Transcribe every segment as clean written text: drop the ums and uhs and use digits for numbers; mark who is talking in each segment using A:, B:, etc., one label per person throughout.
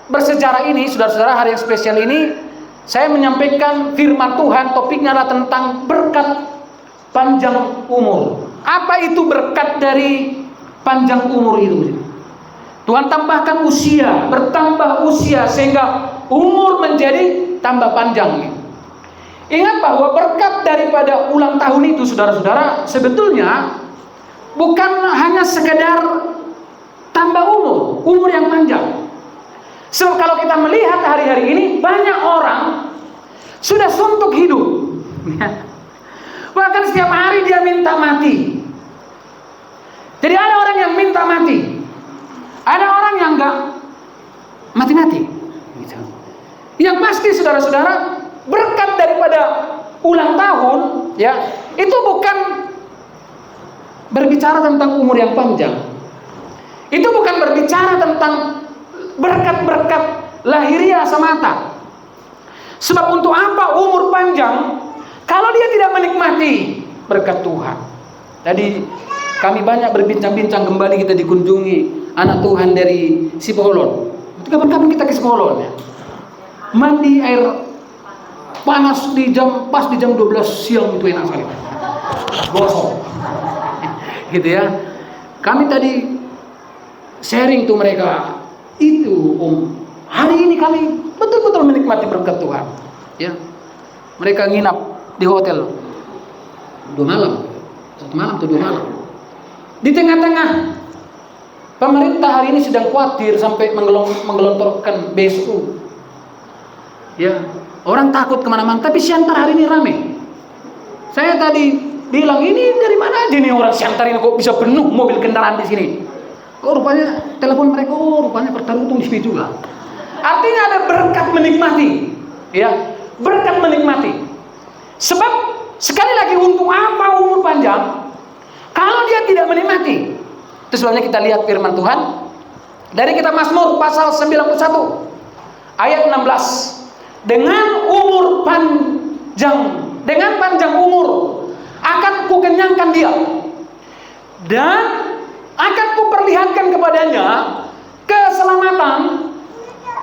A: bersejarah ini, saudara-saudara, hari yang spesial ini, saya menyampaikan firman Tuhan, topiknya adalah tentang berkat panjang umur. Apa itu berkat dari panjang umur itu? Tuhan tambahkan usia, bertambah usia sehingga umur menjadi tambah panjang. Ingat bahwa berkat daripada ulang tahun itu, saudara-saudara, sebetulnya bukan hanya sekedar tambah umur yang panjang. So, kalau kita melihat hari-hari ini, banyak orang sudah suntuk hidup. Bahkan setiap hari dia minta mati. Jadi ada orang yang minta mati, ada orang yang enggak mati-mati. Yang pasti, saudara-saudara, berkat daripada ulang tahun, ya, itu bukan berbicara tentang umur yang panjang. Itu bukan berbicara tentang berkat-berkat lahiriah semata. Sebab untuk apa umur panjang kalau dia tidak menikmati berkat Tuhan? Tadi kami banyak berbincang-bincang, kembali kita dikunjungi anak Tuhan dari Sibolon. Kapan-kapan kita ke Sibolon, ya. Mandi air panas pas di jam 12 siang itu enak sekali. Gosong. Gitu ya. Kami tadi sharing tuh mereka, itu hari ini kami betul-betul menikmati berkat Tuhan, ya. Mereka nginap di hotel 2 malam, 1 malam atau 2 malam. Di tengah-tengah pemerintah hari ini sedang khawatir sampai menggelontorkan BSU, ya. Orang takut kemana-mana, tapi Siantar hari ini rame. Saya tadi bilang, ini dari mana aja nih orang Siantar ini kok bisa penuh mobil kendaraan di sini? Oh, rupanya telepon mereka, rupanya bertarung di sini juga. Artinya ada berkat menikmati, ya, berkat menikmati. Sebab sekali lagi, untuk apa umur panjang kalau dia tidak menikmati? Itu sebabnya kita lihat firman Tuhan dari kitab Mazmur pasal 91 ayat 16. Dengan panjang umur akan kukenyangkan dia, dan akan kuperlihatkan kepadanya keselamatan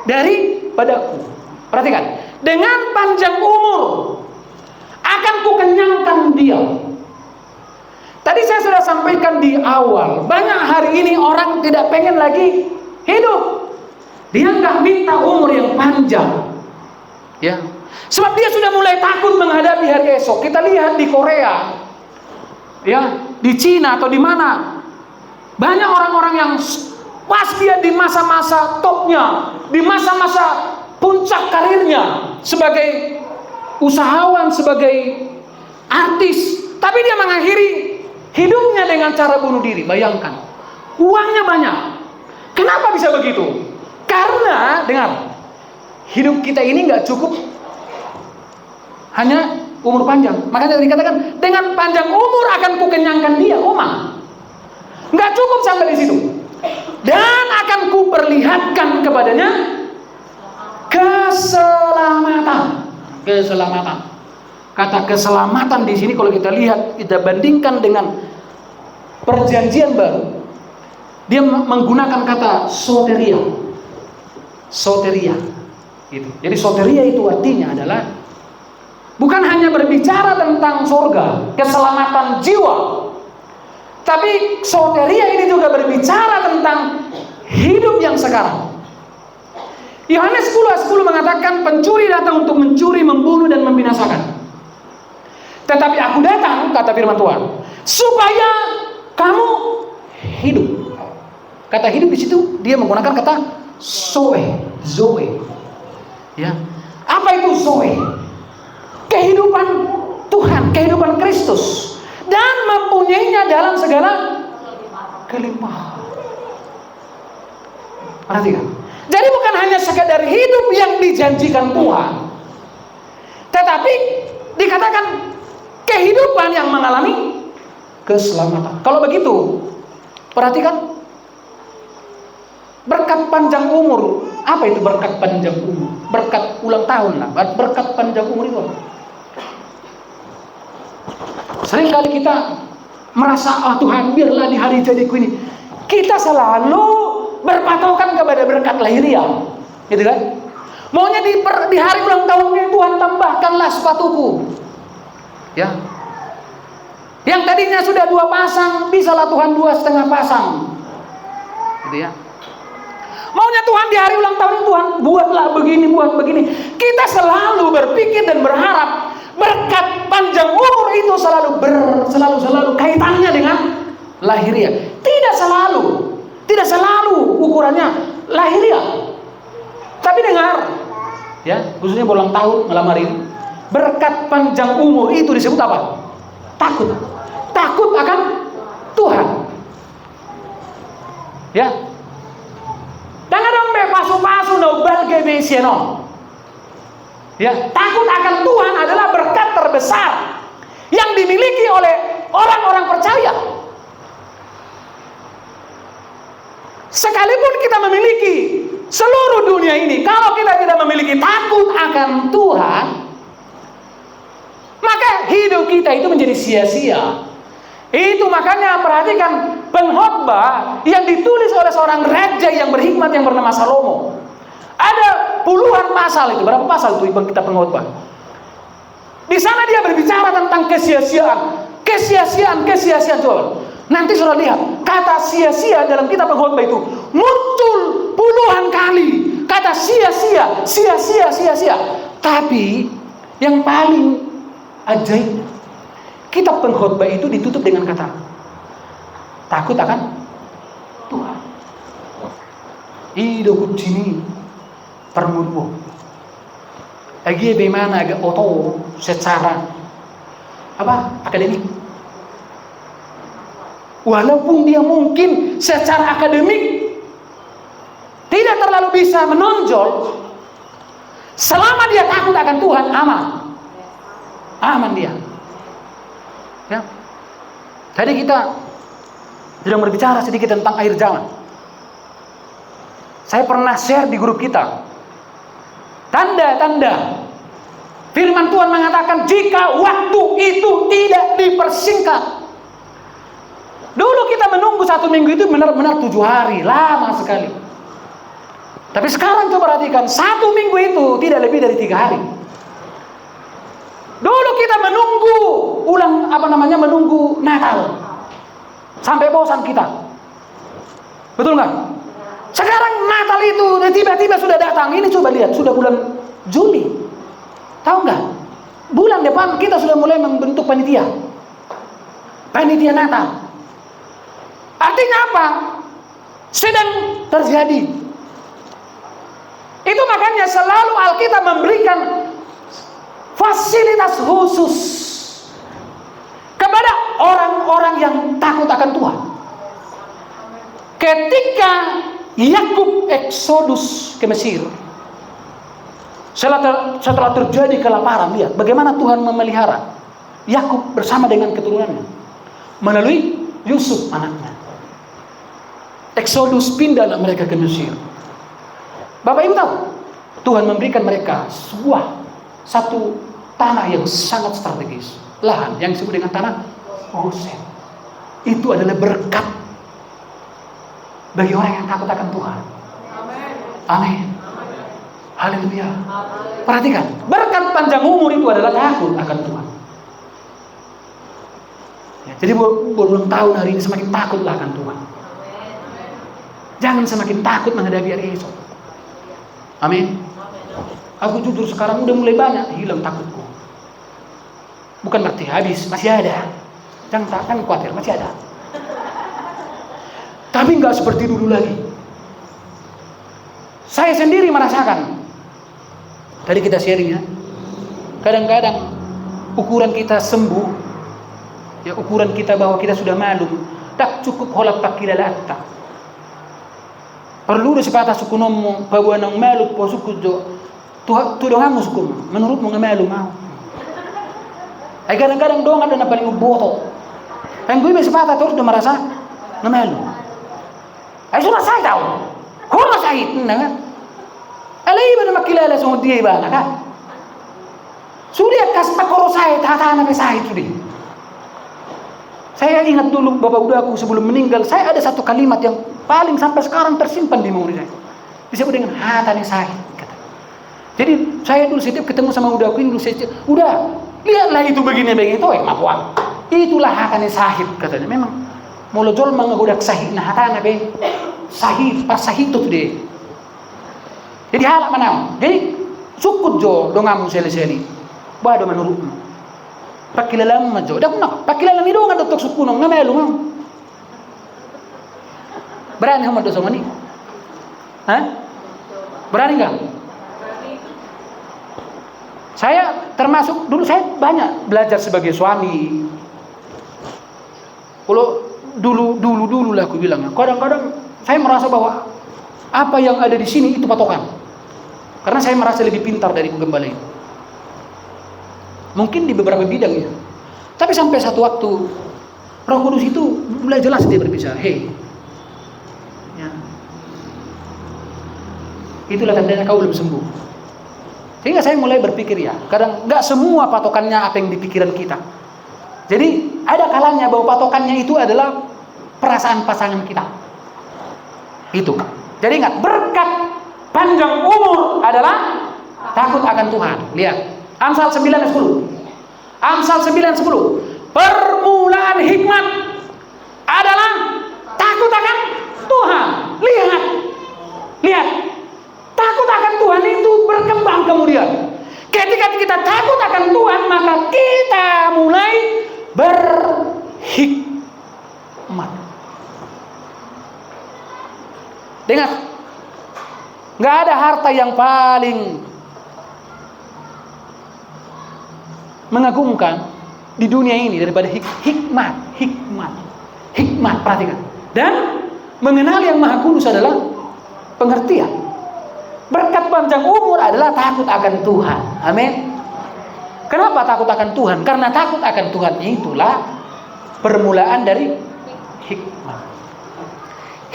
A: daripadaku. Perhatikan, dengan panjang umur akan kukenyangkan dia. Tadi saya sudah sampaikan di awal, banyak hari ini orang tidak pengen lagi hidup. Dia nggak minta umur yang panjang, ya. Sebab dia sudah mulai takut menghadapi hari esok. Kita lihat di Korea, ya, di Cina atau di mana, banyak orang-orang yang pas dia di masa-masa topnya, di masa-masa puncak karirnya sebagai usahawan, sebagai artis, tapi dia mengakhiri hidupnya dengan cara bunuh diri. Bayangkan, uangnya banyak. Kenapa bisa begitu? Karena, dengar, hidup kita ini nggak cukup hanya umur panjang. Makanya dikatakan dengan panjang umur akan kukenyangkan dia. Nggak cukup sampai di situ. Dan akan kuperlihatkan kepadanya keselamatan. Keselamatan. Kata keselamatan di sini kalau kita lihat, kita bandingkan dengan perjanjian baru, dia menggunakan kata soteria. Soteria. Gitu. Jadi soteria itu artinya adalah bukan hanya berbicara tentang surga, keselamatan jiwa, tapi soteria ini juga berbicara tentang hidup yang sekarang. Yohanes 10:10 mengatakan, pencuri datang untuk mencuri, membunuh, dan membinasakan. Tetapi aku datang, kata firman Tuhan, supaya kamu hidup. Kata hidup di situ dia menggunakan kata zoe. Ya. Apa itu zoe? Kehidupan Tuhan, kehidupan Kristus, dan mempunyainya dalam segala kelimpahan. Perhatikan. Jadi bukan hanya sekedar hidup yang dijanjikan Tuhan, tetapi dikatakan kehidupan yang mengalami keselamatan. Kalau begitu, perhatikan, berkat panjang umur. Apa itu berkat panjang umur? Berkat ulang tahun lah. Berkat panjang umur itu. Seringkali kita merasa, Tuhan, biarlah di hari jadiku ini. Kita selalu berpatokan kepada berkat lahiriah. gitu kan? Maunya di hari ulang tahunnya Tuhan tambahkanlah sepatuku, ya. Yang tadinya sudah 2 pasang, bisalah Tuhan 2,5 pasang, gitu ya. Maunya Tuhan di hari ulang tahun Tuhan buatlah begini, buat begini. Kita selalu berpikir dan berharap berkat panjang umur itu selalu kaitannya dengan lahiriah. Tidak selalu ukurannya lahiriah. Tapi dengar, ya, khususnya ulang tahun malam hari ini, berkat panjang umur itu disebut apa? Takut akan Tuhan. Ya. Jangan dong pasu-pasu no balge besiano. Ya, takut akan Tuhan adalah berkat terbesar yang dimiliki oleh orang-orang percaya. Sekalipun kita memiliki seluruh dunia ini, kalau kita tidak memiliki takut akan Tuhan, maka hidup kita itu menjadi sia-sia. Itu makanya perhatikan pengkhotbah yang ditulis oleh seorang raja yang berhikmat yang bernama Salomo. Ada puluhan pasal itu. Berapa pasal itu kitab pengkhotbah? Di sana dia berbicara tentang kesia-siaan. Coba. Nanti sudah lihat kata sia-sia dalam kitab pengkhotbah itu muncul puluhan kali. Kata sia-sia. Tapi yang paling ajaib, kitab pengkhotbah itu ditutup dengan kata takut akan Tuhan. Hidup sini permurmu. Lagi bagaimana agak oto secara akademik. Walaupun dia mungkin secara akademik tidak terlalu bisa menonjol, selama dia takut akan Tuhan, aman dia. Ya. Jadi kita sedang berbicara sedikit tentang akhir zaman. Saya pernah share di grup kita tanda-tanda firman Tuhan mengatakan jika waktu itu tidak dipersingkat. Dulu kita menunggu 1 minggu itu benar-benar 7 hari, lama sekali. Tapi sekarang coba perhatikan, 1 minggu itu tidak lebih dari 3 hari. Dulu kita menunggu menunggu Natal sampai bosan kita. Betul nggak? Sekarang Natal itu tiba-tiba sudah datang. Ini coba lihat, sudah bulan Juli. Tahu nggak? Bulan depan kita sudah mulai membentuk panitia Natal. Artinya apa? Sedang terjadi. Itu makanya selalu Alkitab memberikan fasilitas khusus kepada orang-orang yang takut akan Tuhan. Ketika Yakub eksodus ke Mesir, setelah terjadi kelaparan, lihat bagaimana Tuhan memelihara Yakub bersama dengan keturunannya melalui Yusuf anaknya. Eksodus pindahlah mereka ke Mesir. Bapak Ibu tahu, Tuhan memberikan mereka satu tanah yang sangat strategis, lahan yang disebut dengan tanah Gosen. Itu adalah berkat bagi orang yang takut akan Tuhan. Amin. Haleluya. Perhatikan, berkat panjang umur itu adalah takut akan Tuhan. Ya, jadi berulang tahun hari ini semakin takutlah akan Tuhan. Jangan semakin takut menghadapi hari esok. Amin. Aku jujur sekarang udah mulai banyak hilang takutku. Bukan berarti habis, masih ada. Jangan khawatir, masih ada. Tapi nggak seperti dulu lagi. Saya sendiri merasakan. Tadi kita sharing ya. Kadang-kadang ukuran kita sembuh, ya ukuran kita bahwa kita sudah malu, tak cukup holak pakilalatta. Perlu sepatah suku nomo bahwa nang malu po suku jo. Tudonganmu suku, menurutmu ngemalu mau. Kadang-kadang doang ada na paling boto. Yang gue sepatah terus udah merasa ngemalu. Sudah saya tahu. Kung masahit na nga. Alay ba na makilala sa dia ba na ka? Sudah kas pakoro saya tatana pe sahit sudah. Saya ingat dulu bapak udah aku sebelum meninggal, saya ada satu kalimat yang paling sampai sekarang tersimpan di memori saya. disebut dengan hatani sahid. Jadi saya dulu setiap ketemu sama udah Queen, udah lihatlah itu begini-begini itu mapuan. Itulah hatani sahid katanya. Memang mulajol mengudak sahid nah hatana be sahid pas sahid itu deh. Jadi halak mana? Jadi sukut jo dongam seli-seli. Bado menurutmu. Pakilalam majo. Dah kunak. Pakilalam itu nggak dotok sukunong ngamelu ngam. Berani kamu dosa mani? Hah? Berani nggak? Saya termasuk dulu saya banyak belajar sebagai suami. Kalau dulu lah aku bilang. Kadang-kadang saya merasa bahwa apa yang ada di sini itu patokan. Karena saya merasa lebih pintar dari penggembala ini. Mungkin di beberapa bidang ya. Tapi sampai satu waktu Roh Kudus itu mulai jelas dia berbicara. Hei, ya. Itulah tandanya kau belum sembuh. Sehingga saya mulai berpikir ya, kadang nggak semua patokannya apa yang di pikiran kita. Jadi ada kalanya bahwa patokannya itu adalah perasaan pasangan kita. Itu. Jadi ingat, berkat panjang umur adalah takut akan Tuhan. Lihat, Amsal 9:10. Amsal 9:10. Permulaan hikmat adalah takut akan Tuhan. Lihat. Takut akan Tuhan itu berkembang kemudian. Ketika kita takut akan Tuhan, maka kita mulai berhikmat. Dengar, nggak ada harta yang paling mengagumkan di dunia ini daripada hikmat. Perhatikan. Dan mengenal yang Maha Kudus adalah pengertian. Berkat panjang umur adalah takut akan Tuhan. Amin. Kenapa takut akan Tuhan? Karena takut akan Tuhan itulah permulaan dari hikmat.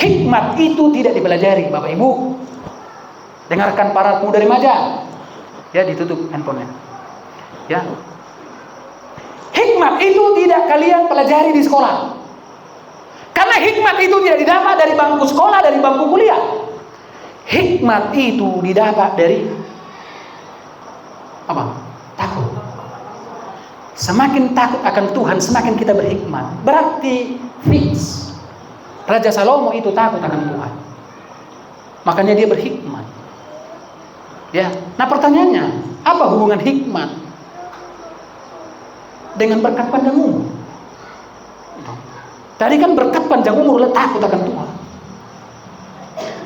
A: Hikmat itu tidak dipelajari, Bapak Ibu. Dengarkan para pemuda remaja. Ya, ditutup handphonenya. Ya. Hikmat itu tidak kalian pelajari di sekolah. Karena hikmat itu tidak didapat dari bangku sekolah, dari bangku kuliah. Hikmat itu didapat dari apa? Takut. Semakin takut akan Tuhan, semakin kita berhikmat. Berarti fix. Raja Salomo itu takut akan Tuhan. Makanya dia berhikmat. Ya. Nah, pertanyaannya, apa hubungan hikmat dengan berkat panjang umur? Tadi kan berkat panjang umur adalah takut akan Tuhan.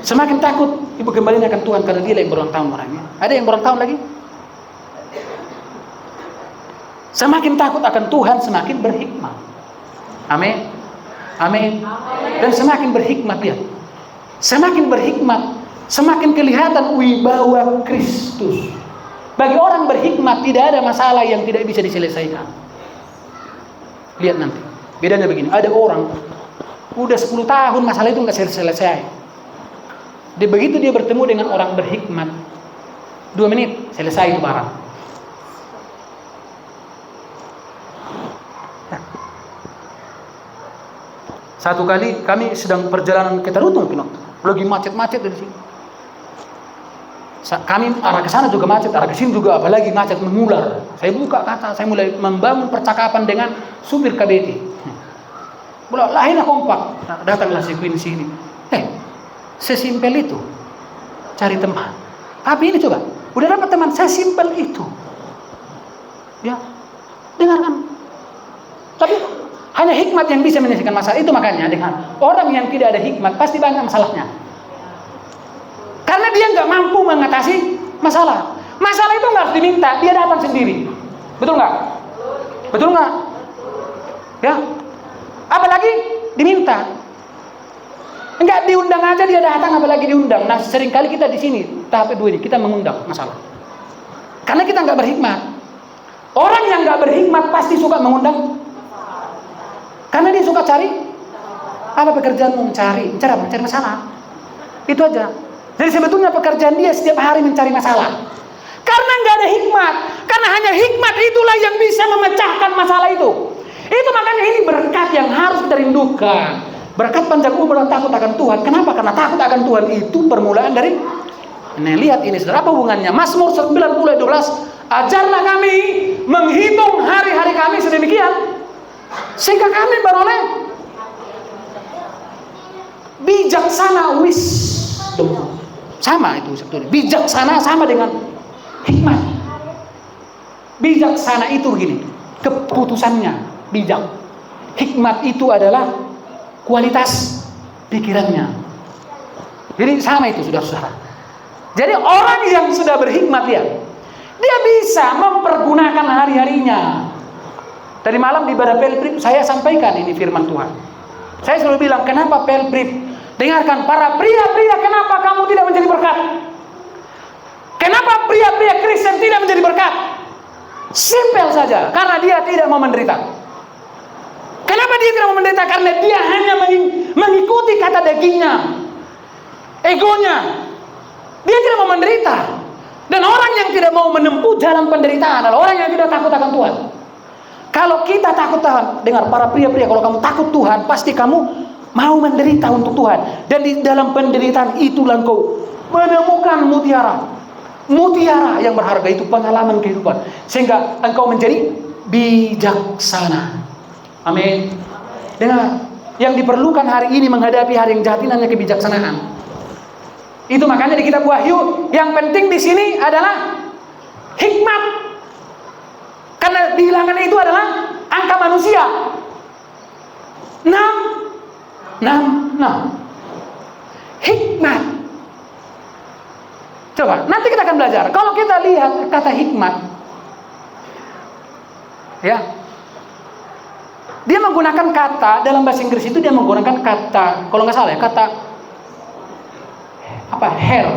A: Semakin takut, ibu kembali akan Tuhan karena dia yang berulang tahun orangnya. Ada yang berulang tahun lagi? Semakin takut akan Tuhan, semakin berhikmat. Amin. Dan semakin berhikmat dia. Semakin berhikmat, semakin kelihatan wibawa Kristus. Bagi orang berhikmat tidak ada masalah yang tidak bisa diselesaikan. Lihat nanti. Bedanya begini, ada orang udah 10 tahun masalah itu nggak selesai. Begitu dia bertemu dengan orang berhikmat, 2 menit selesai itu barang. Satu kali kami sedang perjalanan ke Tarutung, lagi macet-macet dari sini. Kami arah ke sana juga macet, arah ke sini juga apalagi macet mengular. Saya buka kata, saya mulai membangun percakapan dengan supir KBT. Akhirnya kompak, datanglah si Queen sini. Sesimpel itu cari teman. Tapi ini coba, udah dapat teman, sesimpel itu. Ya, dengarkan. Tapi hanya hikmat yang bisa menyelesaikan masalah itu. Makanya dengan orang yang tidak ada hikmat pasti banyak masalahnya. Karena dia nggak mampu mengatasi masalah. Masalah itu nggak harus diminta, dia datang sendiri. Betul nggak? Betul nggak? Ya. Apalagi diminta. Enggak diundang aja dia datang, apalagi diundang. Nah, seringkali kita di sini tahap kedua ini kita mengundang masalah. Karena kita nggak berhikmat. Orang yang nggak berhikmat pasti suka mengundang. Karena dia suka cari apa pekerjaanmu, mencari masalah. Itu aja. Jadi sebetulnya pekerjaan dia setiap hari mencari masalah. Karena nggak ada hikmat. Karena hanya hikmat itulah yang bisa memecahkan masalah itu. Itu makanya ini berkat yang harus kita rindukan. Berkat panjang umur dan takut akan Tuhan. Kenapa? Karena takut akan Tuhan itu permulaan dari Nah, lihat ini saudara, apa hubungannya? Mazmur 90:12, ajarlah kami menghitung hari-hari kami sedemikian sehingga kami beroleh bijaksana, wisdom. Sama itu sebetulnya. Bijaksana sama dengan hikmat. Bijaksana itu begini, keputusannya bijak. Hikmat itu adalah kualitas pikirannya. Jadi sama itu saudara-saudara. Jadi orang yang sudah berhikmat dia bisa mempergunakan hari-harinya. Tadi malam di ibadah Pelprip saya sampaikan ini firman Tuhan. Saya selalu bilang, kenapa Pelprip? Dengarkan para pria-pria, kenapa kamu tidak menjadi berkat? Kenapa pria-pria Kristen tidak menjadi berkat? Simpel saja, karena dia tidak mau menderita. Kenapa dia tidak mau menderita? Karena dia hanya mengikuti kata dagingnya, egonya. Dia tidak mau menderita. Dan orang yang tidak mau menempuh jalan penderitaan adalah orang yang tidak takut akan Tuhan. Kalau kita takut Tuhan, dengar para pria-pria, kalau kamu takut Tuhan, pasti kamu mau menderita untuk Tuhan. Dan di dalam penderitaan itulah engkau menemukan mutiara yang berharga, itu pengalaman kehidupan, sehingga engkau menjadi bijaksana. Amin. Dengar, yang diperlukan hari ini menghadapi hari yang jahat ini hanya kebijaksanaan. Itu makanya di kitab Wahyu yang penting di sini adalah hikmat. Karena bilangan itu adalah angka manusia. 6. Hikmat. Coba, nanti kita akan belajar. Kalau kita lihat kata hikmat, ya, dia menggunakan kata dalam bahasa Inggris itu, dia menggunakan kata, kalau nggak salah ya, kata hair,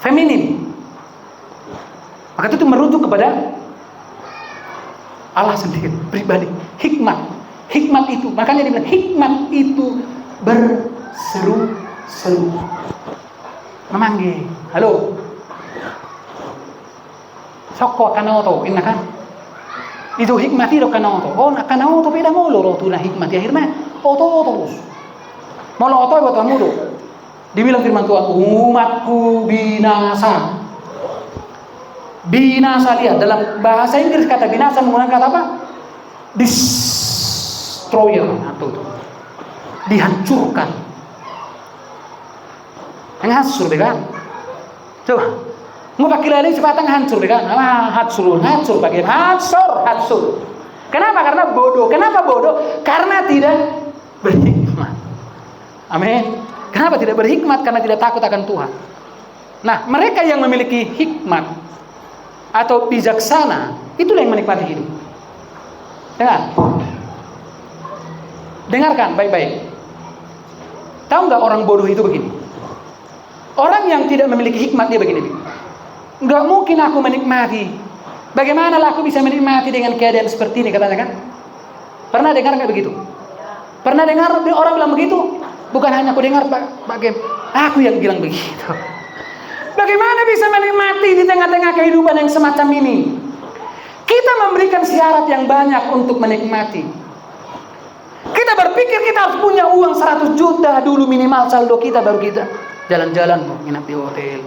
A: feminin. Maka itu merujuk kepada Allah sendiri, pribadi. Hikmat itu, makanya dia bilang hikmat itu berseru-seru, memanggil, halo, soko kanoto, ini kan? Itu hikmat itu kanoto. Oh, kanoto beda mulu, tu na hikmat ya akhirnya. Oto terus. Mau oto buat kamu tuh. Dibilang firman Tuhan, umatku binasa. Binasa, lihat dalam bahasa Inggris kata binasa menggunakan kata apa? Destroyer, atau dihancurkan. Hancur kan? Coba, mau pakai lagi sebatang hancur kan? Hancur pakai hancur. Kenapa? Karena bodoh. Kenapa bodoh? Karena tidak berhikmat. Amin. Kenapa tidak berhikmat? Karena tidak takut akan Tuhan. Nah, mereka yang memiliki hikmat atau bijaksana, itulah yang menikmati hidup. Dengarkan baik-baik. Tahu nggak orang bodoh itu begini? Orang yang tidak memiliki hikmat dia begini. Nggak mungkin aku menikmati. Bagaimana aku bisa menikmati dengan keadaan seperti ini, katanya kan? Pernah dengar nggak begitu? Pernah dengar orang bilang begitu? Bukan hanya aku dengar, aku yang bilang begitu. Bagaimana bisa menikmati di tengah-tengah kehidupan yang semacam ini? Kita memberikan syarat yang banyak untuk menikmati. Kita berpikir kita harus punya uang 100 juta dulu minimal saldo kita, baru kita jalan-jalan, nginap di hotel.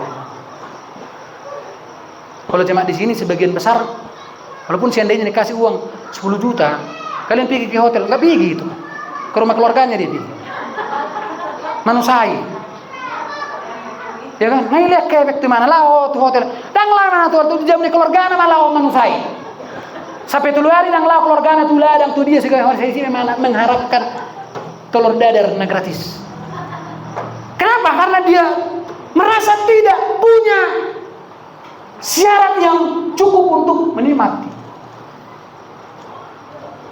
A: Kalau jemaat di sini sebagian besar, walaupun seandainya dikasih uang 10 juta, kalian pergi ke hotel, nggak pergi itu. Ke rumah keluarganya dia pergi. Manusai, ya kan? Nah, lihat kebek di mana lao tu hotel, dang lama tu jam ni keluarga na malau manusai. Sampai tulu hari dang lao keluarga na tu ladang tu dia segala hari sini mengharapkan telur dadar na gratis. Kenapa? Karena dia merasa tidak punya syarat yang cukup untuk menikmati.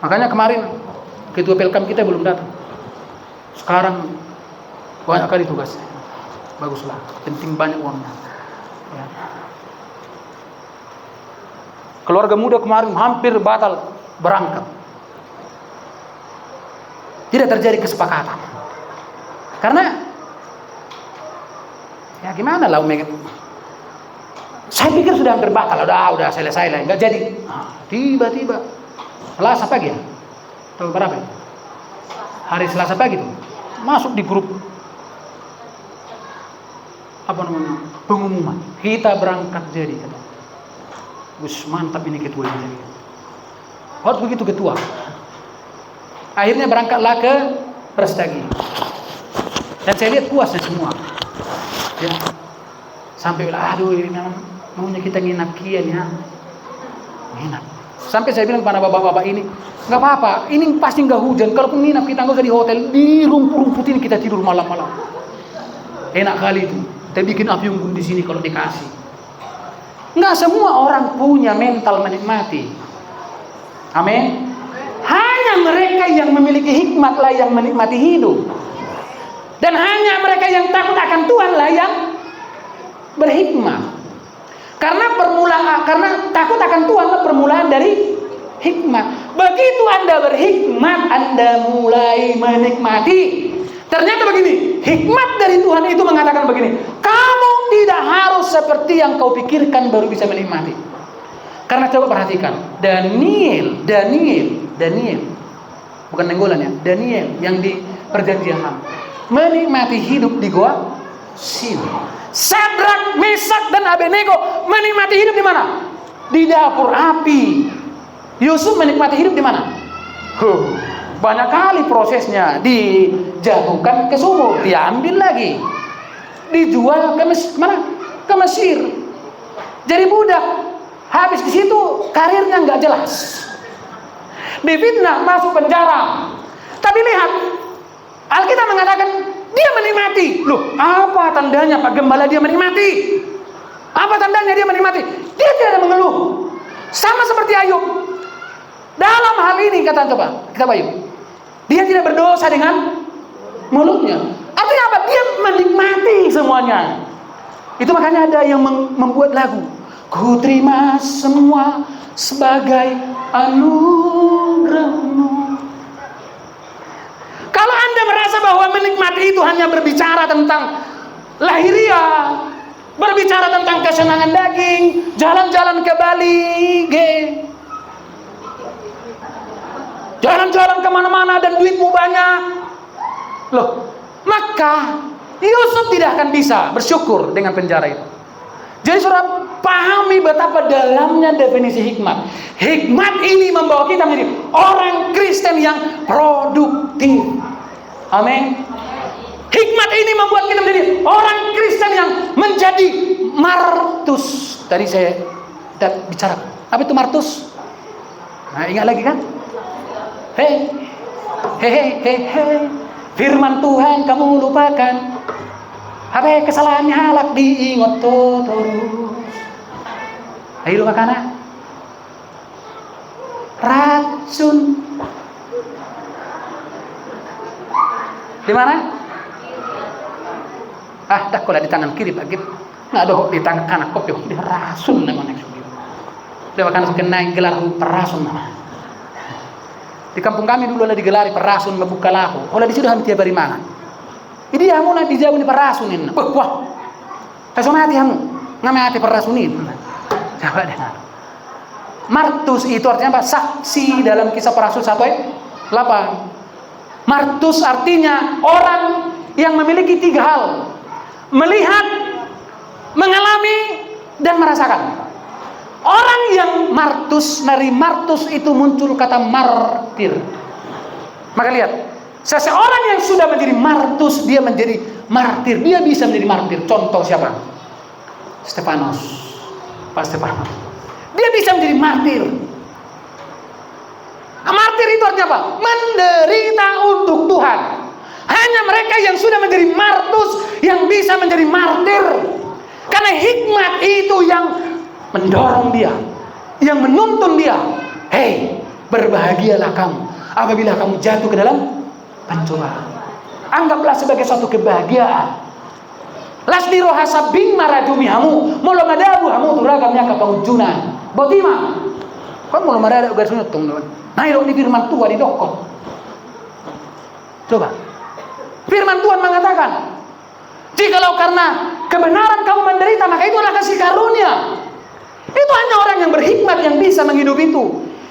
A: Makanya kemarin ketua Pelkam kita belum datang. Sekarang banyak kali tugasnya. Baguslah, penting banyak uangnya. Ya. Keluarga muda kemarin hampir batal berangkat. Tidak terjadi kesepakatan. Karena ya gimana lah, saya pikir sudah hampir batal, udah selesai lah, nggak jadi. Tiba-tiba Selasa pagi ya, tahun berapa ya? Hari Selasa pagi tuh masuk di grup pengumuman. Kita berangkat jadi. Gus, mantap ini ketua ini. Harus begitu ketua. Akhirnya berangkatlah ke Brastagi. Dan saya lihat puasnya semua. Ya. Sampai bilang, aduh ini maunya kita nginap kian ya. Nginap. Sampai saya bilang kepada bapak-bapak ini, nggak apa-apa, ini pasti nggak hujan. Kalau nginap kita nggak usah di hotel, di rumput-rumput ini kita tidur malam-malam. Enak kali itu. Kita bikin api unggun di sini kalau dikasih. Nggak semua orang punya mental menikmati. Amin. Hanya mereka yang memiliki hikmatlah yang menikmati hidup. Dan hanya mereka yang takut akan Tuhanlah yang berhikmat. Karena takut akan Tuhanlah permulaan dari hikmat. Begitu Anda berhikmat, Anda mulai menikmati. Ternyata begini, hikmat dari Tuhan itu mengatakan begini, kamu tidak harus seperti yang kau pikirkan baru bisa menikmati. Karena coba perhatikan, Daniel, bukan Nenggolan ya, Daniel yang di perjanjian lama, menikmati hidup di Goa Sin. Sadrak, Mesak dan Abednego menikmati hidup di mana? Di dapur api. Yusuf menikmati hidup di mana? Banyak kali prosesnya. Dijatuhkan ke sumur, diambil lagi, dijual ke ke Mesir, jadi budak. Habis di situ karirnya nggak jelas, difitnah, masuk penjara. Tapi lihat, Alkitab mengatakan dia menikmati. Loh, apa tandanya Pak Gembala dia menikmati? Apa tandanya dia menikmati? Dia tidak mengeluh. Sama seperti Ayub. Dalam hal ini kata Ayub, dia tidak berdosa dengan mulutnya. Artinya apa? Dia menikmati semuanya. Itu makanya ada yang membuat lagu, ku terima semua sebagai anugerah-Mu. Kalau Anda merasa bahwa menikmati itu hanya berbicara tentang lahiriah, berbicara tentang kesenangan daging, jalan-jalan ke Bali, jalan-jalan kemana-mana dan duitmu banyak, loh, maka Yusuf tidak akan bisa bersyukur dengan penjara itu. Jadi saudara pahami betapa dalamnya definisi hikmat. Hikmat ini membawa kita menjadi orang Kristen yang produktif. Amin. Hikmat ini membuat kita menjadi orang Kristen yang menjadi martus. Tadi saya bicara, apa itu martus? Nah, ingat lagi kan? Hei, firman Tuhan kamu lupakan. Apa kesalahannya halak diingat terus. Ayo makana racun di mana? Tak kalau di tangan kiri Pak Gip, nggak ada di tangan kanan kopi di racun namanya. Dia makan kena gelar perasun nama. Di kampung kami dulu ada digelari perasun membuka lahu. Kalau di situ kami tiap hari mana? Ini kamu nanti jauh ni perasunin. Wah, kasih mati kamu, nggak mati perasunin. Coba dengar. Martus itu artinya apa? Saksi dalam Kisah para Rasul 1:8. Martus artinya orang yang memiliki 3 hal: melihat, mengalami, dan merasakan. Orang yang martus, dari martus itu muncul kata martir. Maka lihat, seseorang yang sudah menjadi martus, dia menjadi martir. Dia bisa menjadi martir. Contoh siapa? Stefanus. Pak Stefanus. Dia bisa menjadi martir. Martir itu artinya apa? Menderita untuk Tuhan. Hanya mereka yang sudah menjadi martus yang bisa menjadi martir. Karena hikmat itu yang mendorong dia, yang menuntun dia. Hei, berbahagialah kamu apabila kamu jatuh ke dalam pencobaan. Anggaplah sebagai suatu kebahagiaan. Lasdiro hasabing marajumi hamu, mula madabu hamu turagamnya ke pengujunan. Botima, kau mula madada ugar sunutung doan. Nah, ini firman Tuhan di dokon. Coba, firman Tuhan mengatakan, jikalau karena kebenaran kamu menderita, maka itu adalah kasih karunia. Itu hanya orang yang berhikmat yang bisa menghidupi itu.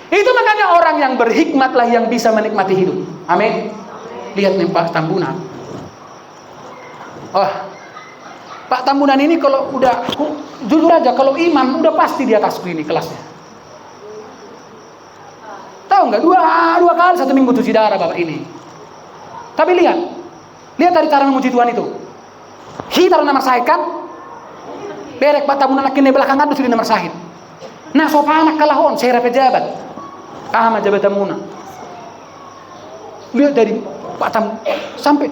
A: Itu makanya orang yang berhikmatlah yang bisa menikmati hidup. Amin. Lihat nih Pak Tambuna. Oh, Pak Tambunan ini kalau udah, jujur aja, kalau imam udah pasti di atasku ini kelasnya. Tahu nggak? Dua kali satu minggu cuci darah bapak ini. Tapi lihat dari cara memuji Tuhan itu. Kita nomor sahid kan? Berek Pak Tambunan akhirnya belakang ada sudah nomor sahid. Nah sopan anak kalahon, saya pejabat. Ahmad Jabat Tambunan. Lihat dari Pak Tambunan sampai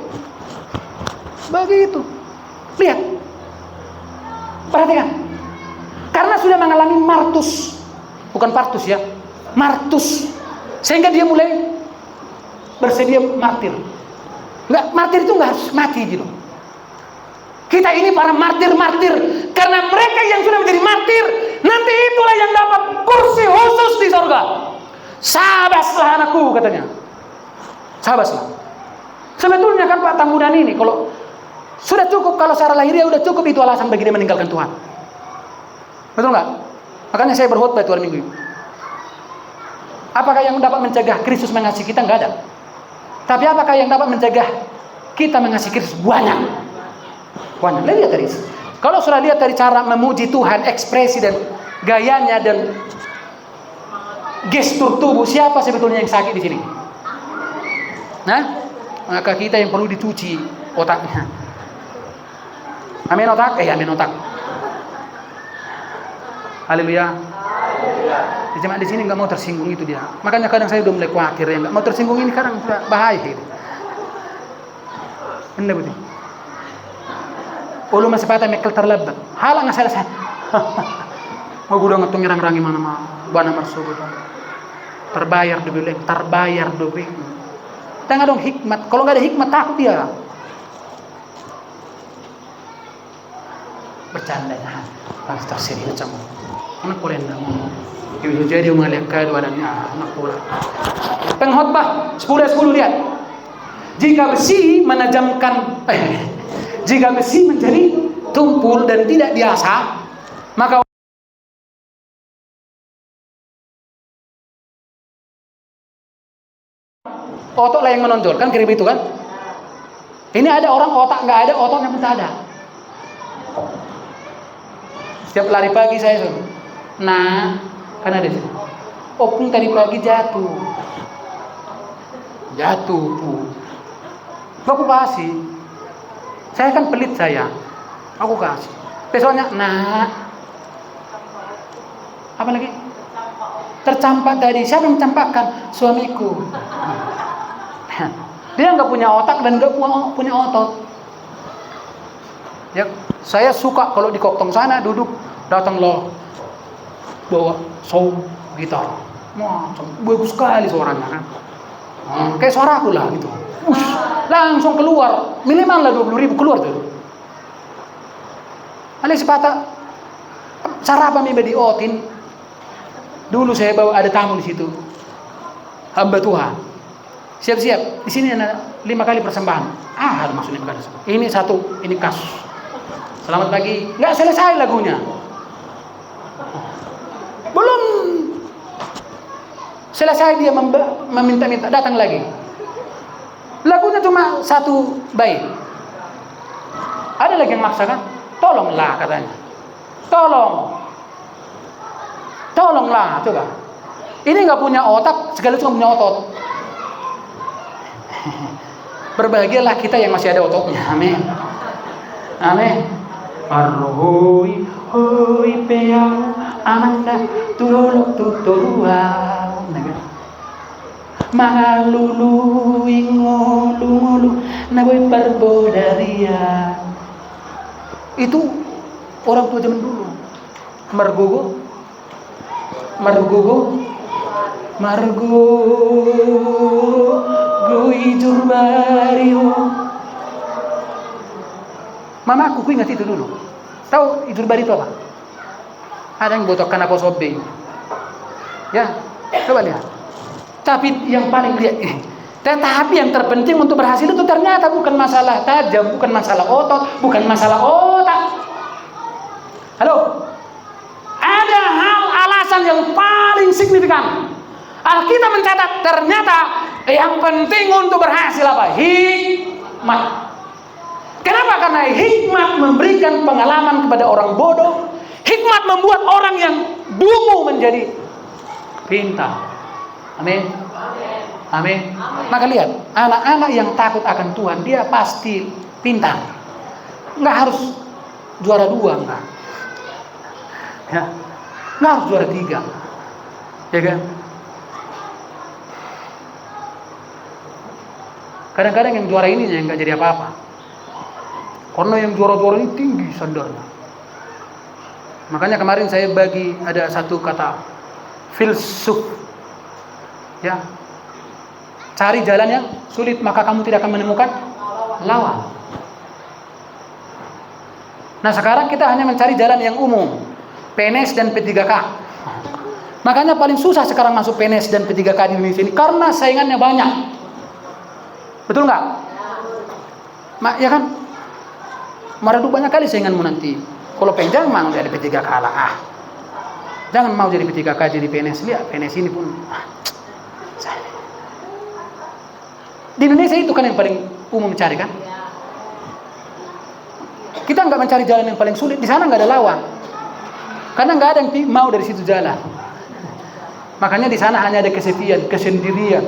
A: begitu. Lihat. Perhatikan. Karena sudah mengalami martus. Bukan partus ya. Martus. Sehingga dia mulai bersedia martir. Enggak, martir itu enggak harus mati gitu. Kita ini para martir-martir. Karena mereka yang sudah menjadi martir, nanti itulah yang dapat kursi khusus di surga. Sabaslah anakku katanya. Sabaslah. Sebetulnya kan Pak Tambunan ini kalau sudah cukup, kalau secara lahiriah udah cukup, itu alasan bagi dia meninggalkan Tuhan. Betul nggak? Makanya saya berkhutbah itu hari Minggu. Apakah yang dapat mencegah Kristus mengasihi kita? Nggak ada. Tapi apakah yang dapat mencegah kita mengasihi Kristus? Banyak. Lihat dari itu. Kalau sudah lihat dari cara memuji Tuhan, ekspresi dan gayanya dan gestur tubuh, siapa sebetulnya yang sakit di sini? Nah, maka kita yang perlu dicuci otaknya. Amin otak? Amin otak. Haleluya. Cuma di sini nggak mau tersinggung itu dia. Makanya kadang saya udah mulai khawatir ya, nggak mau tersinggung ini kadang sudah bahaya gitu. Ini betul. Ulu masih patah mekel terlebat. Halang nggak selesai. Mau gue udah ngetung nyerang-rangi mana-mana. Bana marsuh gitu. Terbayar duit. Tengah dong hikmat. Kalau nggak ada hikmat takut dia. Bercanda ya, harus terserius sama anak polenda. Ibu jadi mengalih kado adanya anak pola. Pengkhotbah 10:10 lihat. Jika besi menjadi tumpul dan tidak diasah, maka otot lah yang menonjol, kan kira itu kan? Ini ada orang otak nggak ada, ototnya pun tak ada. Setiap lari pagi saya suruh, nah, kan ada sih. Opung tadi pagi jatuh, aku kasih. Saya kan pelit aku kasih. Besoknya, nah, apa lagi? Tercampak tadi. Siapa yang mencampakkan? Suamiku. Dia nggak punya otak dan nggak punya otot. Ya, saya suka kalau di koktong sana duduk, datang loh bawa sound gitar. Wah, bagus sekali suaranya kan. Kayak suara aku lah gitu. Langsung keluar, minimal lah 20.000 keluar tuh. Ada sepatah sarapan mie di otin. Dulu saya bawa ada tamu di situ. Hamba Tuhan. Siap-siap. Di sini ada 5 kali persembahan. Ada maksudnya bukan. Ini satu, ini kasus. Selamat pagi. Nggak selesai lagunya. Belum selesai dia meminta-minta, datang lagi. Lagunya cuma satu bait. Ada lagi yang maksa kan? Tolonglah katanya. Tolonglah coba. Ini nggak punya otak, sekali cuma punya otot. Berbahagialah kita yang masih ada ototnya. Amin. Arrohoi hoi peau amanda tulok tutua mangalulu ingolu naboy parbodaria. Itu orang tua zaman dulu. Margogo guijur bario. Mama aku ingat itu dulu. Tahu ijur bari itu apa? Ada yang botokkan apa sobe. Ya, coba lihat. Tapi yang paling lihat tetapi yang terpenting untuk berhasil itu ternyata bukan masalah tajam, bukan masalah otot, bukan masalah otak. Halo? Ada hal alasan yang paling signifikan. Alkitab mencatat ternyata yang penting untuk berhasil apa? Hikmat. Kenapa? Karena hikmat memberikan pengalaman kepada orang bodoh. Hikmat membuat orang yang dungu menjadi pintar. Amin. Amin. Maka lihat, anak-anak yang takut akan Tuhan, dia pasti pintar. Nggak harus juara 2, enggak. Ya. Nggak harus juara 3. Ya kan? Kadang-kadang yang juara ini yang nggak jadi apa-apa. Karena yang juara-juara ini tinggi standarnya. Makanya kemarin saya bagi ada satu kata filsuf. Ya. Cari jalan yang sulit, maka kamu tidak akan menemukan lawan. Nah, sekarang kita hanya mencari jalan yang umum, PNS dan P3K. Makanya paling susah sekarang masuk PNS dan P3K di Indonesia ini karena saingannya banyak. Betul nggak? Ya kan? Maradu banyak kali sainganmu nanti. Kalau pengen mau jadi P3K lah. Jangan mau jadi P3K jadi PNS. Lihat PNS ini pun. Di Indonesia itu kan yang paling umum mencari kan? Kita nggak mencari jalan yang paling sulit. Di sana nggak ada lawan. Karena nggak ada yang mau dari situ jalan. Makanya di sana hanya ada kesepian, kesendirian.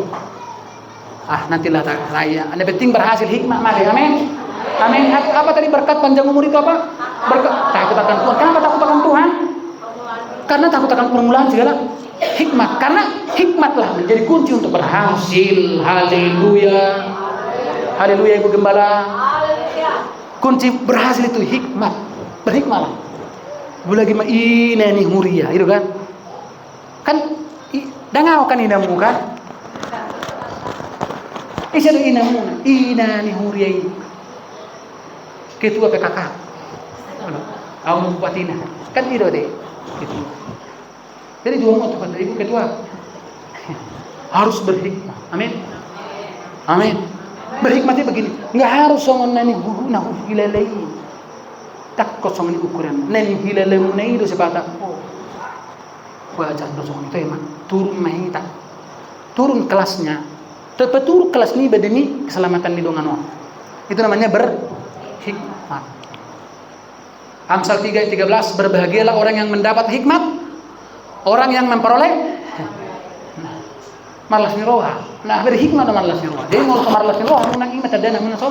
A: Nantilah raya. Yang penting berhasil hikmah mari. Amin. Amin. Apa tadi berkat panjang umur itu apa? Berkat takut akan Tuhan. Kenapa takut akan Tuhan? Karena takut akan permulaan segala hikmat. Karena hikmatlah menjadi kunci untuk berhasil. Haleluya. Haleluya Ibu Gembala. Kunci berhasil itu hikmat. Berhikmatlah. Lagi mah ini muria, itu kan? Kan dangau kan inamu kan? Isa do inamu, ina muria ini. Ketua PKK. Kamu bupatina. Kan itu deh. Gitu. Jadi dua mau tuh Ibu Ketua. Harus berhikmah. Amin. Amin. Berhikmatnya begini, nggak harus songon nani huruna hilalai. Takut songon ukuran. Nani hilalai munai itu sepatah. Oh. Wajar do songon itu emang turun mahita. Turun kelasnya. Turun kelas ini demi keselamatan di dongan. Itu namanya berhikmat. Amsal 3:13, berbahagialah orang yang mendapat hikmat, orang yang memperoleh malas niroha. Nah, berhikmat dan malas niroha. Jadi mau malas niroha, mau nang imat ada nang so.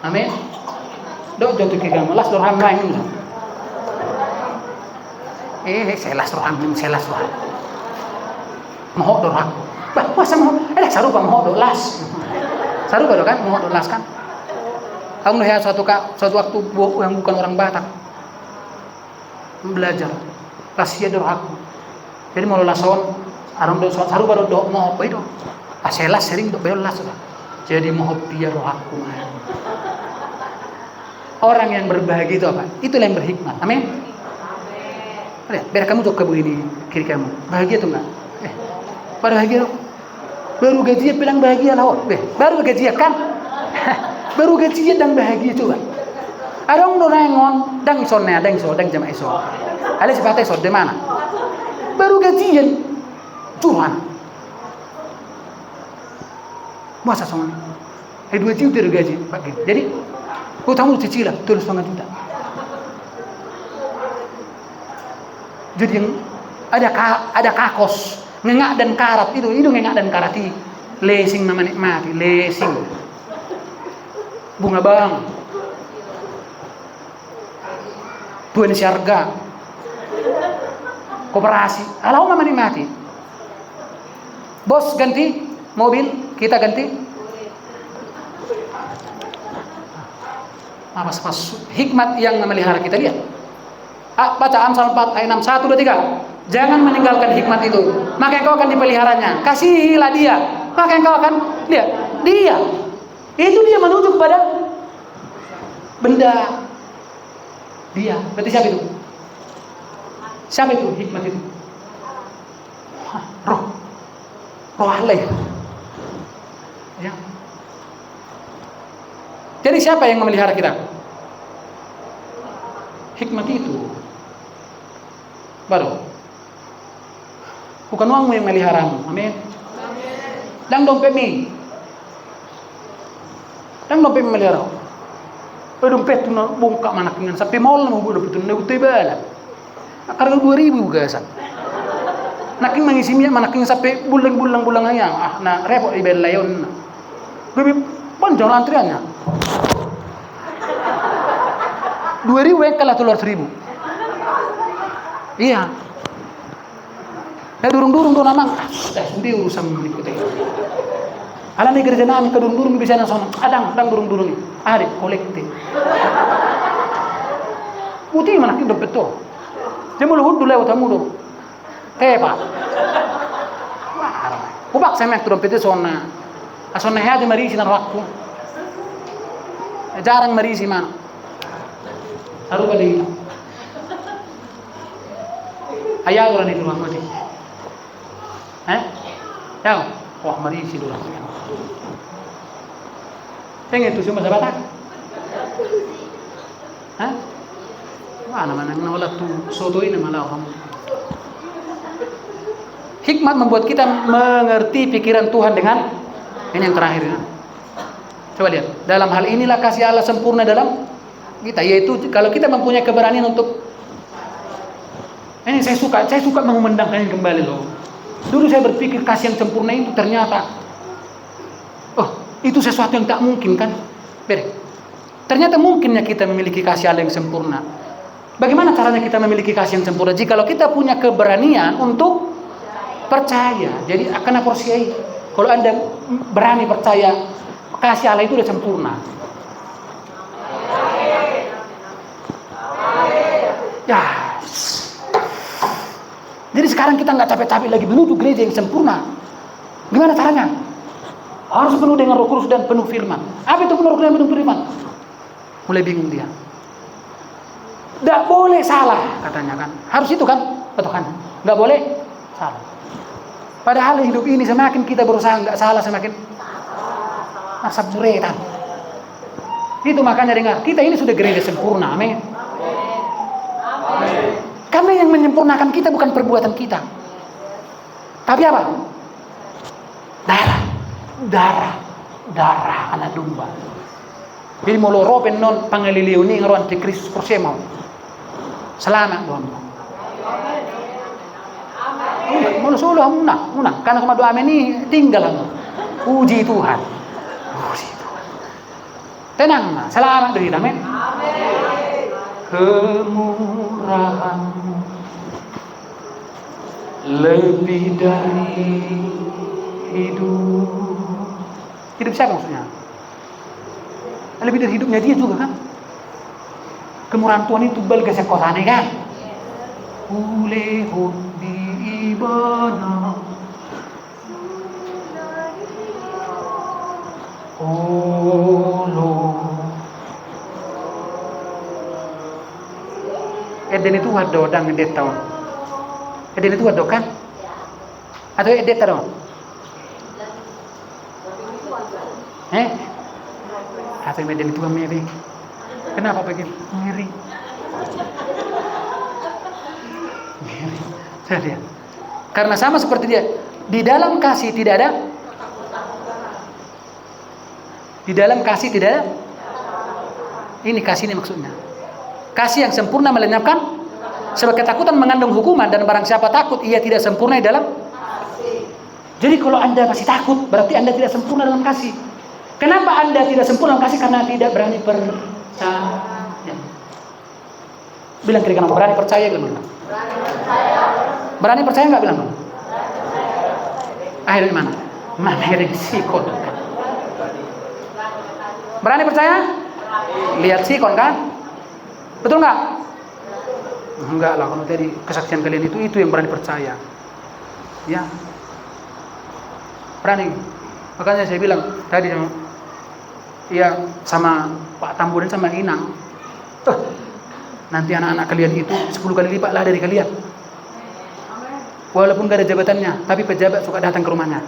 A: Amin. Dok jatuh ke gamelas dorham lain. Selas dorham, selas dorham. Mohok dorham. Bah, masa mohok? Sarupa mohok dolas. Sarupa do kan, mohok dolas kan. Aku melihat suatu waktu yang bukan orang Batak belajar rahasia dorhaku. Jadi mau lason aram do saru baru do mau apa itu? Aselas sering do belas sudah. Jadi mau biar rohaku. Orang yang berbahagia itu apa? Itulah yang berhikmat. Amin. Lihat, biar kamu tuh ke begini kiri kamu. Bahagia tuh enggak? Bahagia. Baru gajian bilang bahagia lah. Baru gajian kan? Baru gajian dan bahagia coba. Ada orang donengon, dang sonnya, dang jam iso. Ale sepatah iso di mana? Baru gajian, curhan. Masa songan? 2 juta gaji pagi. Jadi, utang cicilan, terus 2 juta. Jadi yang ada kakos, ngengak dan karat itu ngengak dan karati. Lesing nama nikmati, lesing. Bunga bang, Tuan Syarga, koperasi, alau mama nikmati. Bos ganti mobil, kita ganti. Apa hikmat yang memelihara kita, lihat. Baca Amsal 4 ayat 6, 1, 2, 3. Jangan meninggalkan hikmat itu, maka engkau akan dipeliharanya. Kasihilah dia, maka engkau akan lihat dia. Itu dia menuju kepada benda dia. Berarti siapa itu? Siapa itu hikmat itu? Roh Allah ya. Jadi siapa yang memelihara kita? Hikmat itu baru bukan uangmu yang memeliharamu. Amin. Dan dompet memelihara. dompet tu nak bongkak mana dengan sampai mall mau dompet tu nak bala. Karena 2.000 gasan. Naking mangisi minyak manaking sampai bulang ayang. Nah repot di bela yon. Lebih panjang antriannya. 2.000 yang kalah telur 1.000. Iya. Durung tu namang. Sendiri urusan berikutnya. Alam di gereja nami kedurung bisa nason. Adang durung. Ada kolektif. Putih mana kita betul. Dia mulut dulu lewat tamu tu. Tepa. Kubak saya mek dompet sona. Asona aja marisi na waktu. Jarang marisi mana. Haru balik. Ayah orang itu rumah mati. Tahu? Wah marisi dulu. Pengen tu cuma sahabat. Mana nawala tu soto ini malah kamu. Hikmat membuat kita mengerti pikiran Tuhan dengan ini yang terakhir. Coba lihat. Dalam hal inilah kasih Allah sempurna dalam kita, yaitu kalau kita mempunyai keberanian untuk ini saya suka mengumandangkannya kembali loh. Dulu saya berpikir kasih yang sempurna itu ternyata itu sesuatu yang tak mungkin kan? Ternyata mungkinnya kita memiliki kasih Allah yang sempurna. Bagaimana caranya kita memiliki kasih yang sempurna? Jikalau kita punya keberanian untuk percaya. Jadi akan apresiasi. Kalau Anda berani percaya kasih Allah itu sudah sempurna. Ya. Jadi sekarang kita nggak capek-capek lagi menuju gereja yang sempurna. Gimana caranya? Harus penuh dengan Roh Kudus dan penuh firman. Apa itu penuh dan penuh firman? Mulai bingung dia. Tidak boleh salah katanya kan. Harus itu kan? Betul kan? Nggak boleh salah. Padahal hidup ini semakin kita berusaha nggak salah semakin asap buretan. Itu makanya dengar, kita ini sudah gereja sempurna, amin. Karena yang menyempurnakan kita bukan perbuatan kita, tapi apa? Darah anak domba. Jadi mau ropen non pangaliliu ni ngaruan ti Kristus persema. Selamat Tuhan. Mau solo munah. Karena sama doa ini tinggal. Puji Tuhan. Tenang, selamat dari amin. Kemurahan lebih dari hidup siapa maksudnya? Lebih dari hidupnya dia juga kan? Kemurahan Tuhan itu belga sekotane kan? Ulehun di ibadah Eden itu wado dang edet tau. Eden itu wado kan? Atau edet tau? Atau Eden itu ngiri. Kenapa begini? Ngiri. Saya lihat. Karena sama seperti dia, di dalam kasih tidak ada. Di dalam kasih tidak ada. Ini kasih ini maksudnya. Kasih yang sempurna melenyapkan sebab ketakutan mengandung hukuman, dan barang siapa takut ia tidak sempurna di dalam. Jadi kalau Anda masih takut berarti Anda tidak sempurna dalam kasih. Kenapa Anda tidak sempurna dalam kasih? Karena tidak berani percaya. Bilang kira-kira berani percaya gimana? Berani percaya nggak bilang? Akhirnya mana? Mana sikon. Berani percaya? Lihat sikon kan? Betul nggak? Enggak lah, kalau tadi kesaksian kalian itu yang berani percaya. Ya. Berani. Makanya saya bilang tadi sama Pak Tamburan sama Inang. Nanti anak-anak kalian itu 10 kali lipat lah dari kalian. Walaupun gak ada jabatannya, tapi pejabat suka datang ke rumahnya.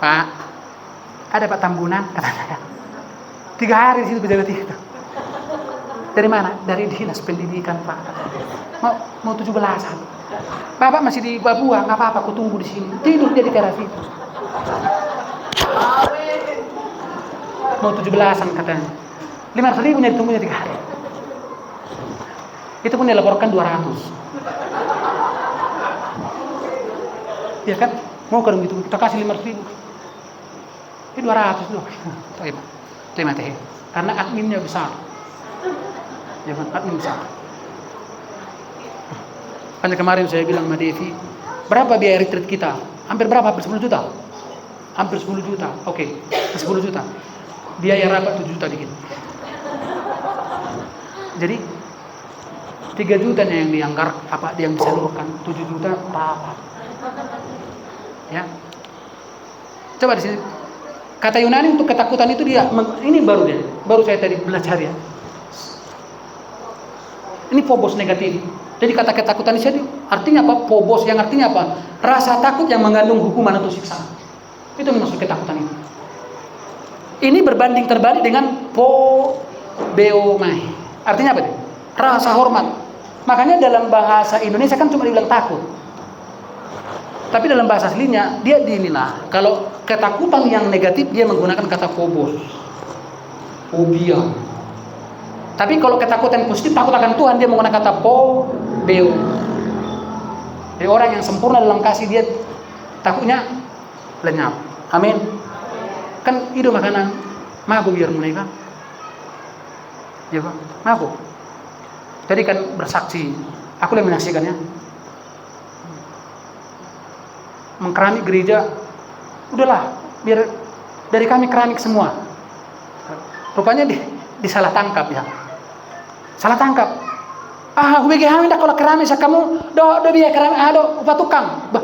A: Pak, ada Pak Tambunan katanya. 3 hari di situ pejabat itu. Dari mana? Dari dinas pendidikan Pak. Mau 17-an. Bapak masih di Papua, nggak apa-apa, aku tunggu di sini. Tidur dia di teras itu. mau 17-an katanya. 500.000 ditunggunya 3 hari. Itu pun dilaporkan 200. Ya kan? Mau kan gitu, kita kasih 500.000. Ini 200 loh. Terima kasih. Karena adminnya besar. Ya kan, admin besar. Kan kemarin saya bilang sama Devi, berapa biaya retreat kita? Hampir berapa? Hampir 10 juta. Hampir 10 juta. Oke, 10 juta. Biaya rapat 7 juta dikit. Jadi 3 juta yang dianggar apa yang disalurkan, 7 juta rapat. Ya. Coba di sini. Kata Yunani untuk ketakutan itu dia ini baru saya tadi belajar ya. Ini phobos negatif. Jadi kata ketakutan di sini artinya apa? Phobos yang artinya apa? Rasa takut yang mengandung hukuman atau siksaan. Itu maksud ketakutan itu. Ini berbanding terbalik dengan pobeomai. Artinya apa? Rasa hormat. Makanya dalam bahasa Indonesia kan cuma dibilang takut. Tapi dalam bahasa aslinya dia dinilah. Kalau ketakutan yang negatif dia menggunakan kata phobos, fobia. Tapi kalau ketakutan positif takut akan Tuhan dia menggunakan kata pobeo. Jadi orang yang sempurna dalam kasih dia takutnya lenyap. Amin. Kan itu makanan mabuk biar mulai kan. Ya Pak, mabuk. Jadi kan bersaksi, aku yang menyaksikannya. Mengkeramik gereja, udahlah, biar dari kami keramik semua. Rupanya disalah tangkap ya. Salah tangkap. Hubege kami dah kalau keramik kamu, do biar keramik, upah tukang. Bah.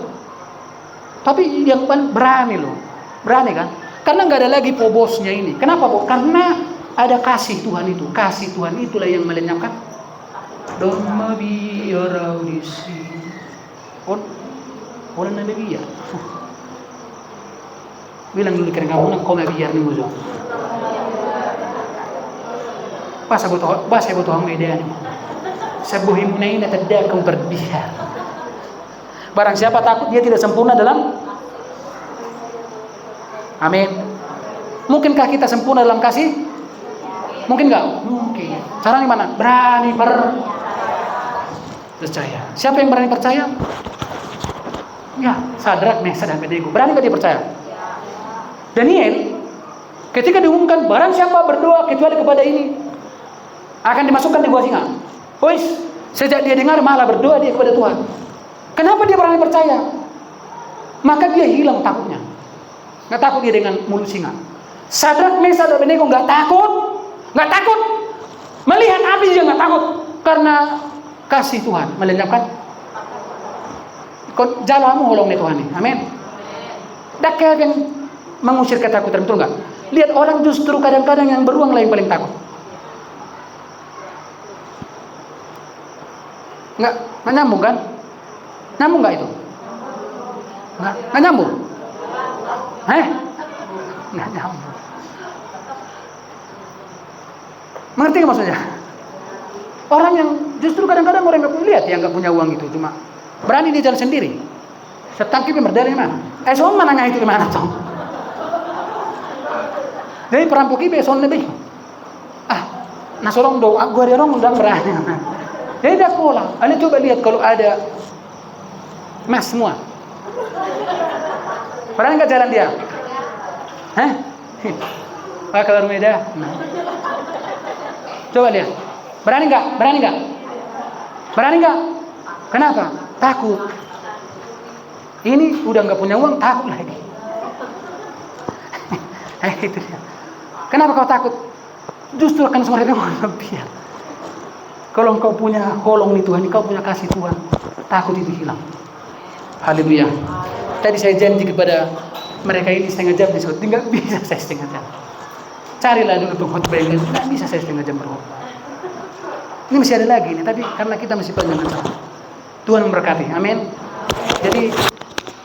A: Tapi yang berani loh, berani kan? Karena nggak ada lagi pobosnya ini. Kenapa Bu? Karena ada kasih Tuhan itu. Kasih Tuhan itulah yang melenyapkan. Doma biar audisi. Orang nanti biar. Bilang dulu kira kamu kau biar nih musuh. Bahasa butuh hang media nih. Sebuah ini tidak akan berbiar. Barang siapa takut dia tidak sempurna dalam. Amin. Mungkinkah kita sempurna dalam kasih? Mungkin enggak? Mungkin. Cara gimana? Berani percaya. Siapa yang berani percaya? Ya, Sadrak, Mesad, dan Abednego. Berani enggak dia percaya? Daniel, ketika diumumkan barang siapa berdoa kecuali kepada ini akan dimasukkan di gua singa. Sejak dia dengar malah berdoa dia kepada Tuhan. Kenapa dia berani percaya? Maka dia hilang takutnya. Enggak takut dia dengan mulut singa. Sadrak, Mesad, dan Abednego enggak takut. Nggak takut melihat api juga nggak takut karena kasih Tuhan melenyapkan jalamu holong nih Tuhan nih. Amin. Dakar yang mengusir ketakutan, betul nggak? Lihat orang justru kadang-kadang yang beruang lah yang paling takut. Nggak nyambung kan? Nyambung nggak itu? Nggak nyambung? Nggak nyambung. Mengerti nggak maksudnya? Orang yang justru kadang-kadang orang nggak punya lihat yang nggak punya uang itu cuma berani dia jalan sendiri. Setangkip berdari mana? Soal mananya itu gimana toh? Jadi perampok itu soal lebih. Nasorong do, gua dia orang udah berani. Jadi dia pulang. Anda coba lihat kalau ada mas semua. Berani nggak jalan dia? Kalau Medan. Coba lihat. Berani nggak? Berani nggak? Berani nggak? Kenapa? Takut. Ini udah nggak punya uang, takut lagi. Itu dia. Kenapa kau takut? Justru akan semakin lebih. Kalau engkau punya holong nih Tuhan, engkau punya kasih Tuhan, takut itu hilang. Haleluya. Tadi saya janji kepada mereka ini setengah jam disebut, tinggal bisa saya setengah jam. Carilah dulu pengkhotbah yang nggak bisa saya setengah jam berkhotbah. Ini masih ada lagi nih, tapi karena kita masih panjang. Tuhan memberkati, amin. Jadi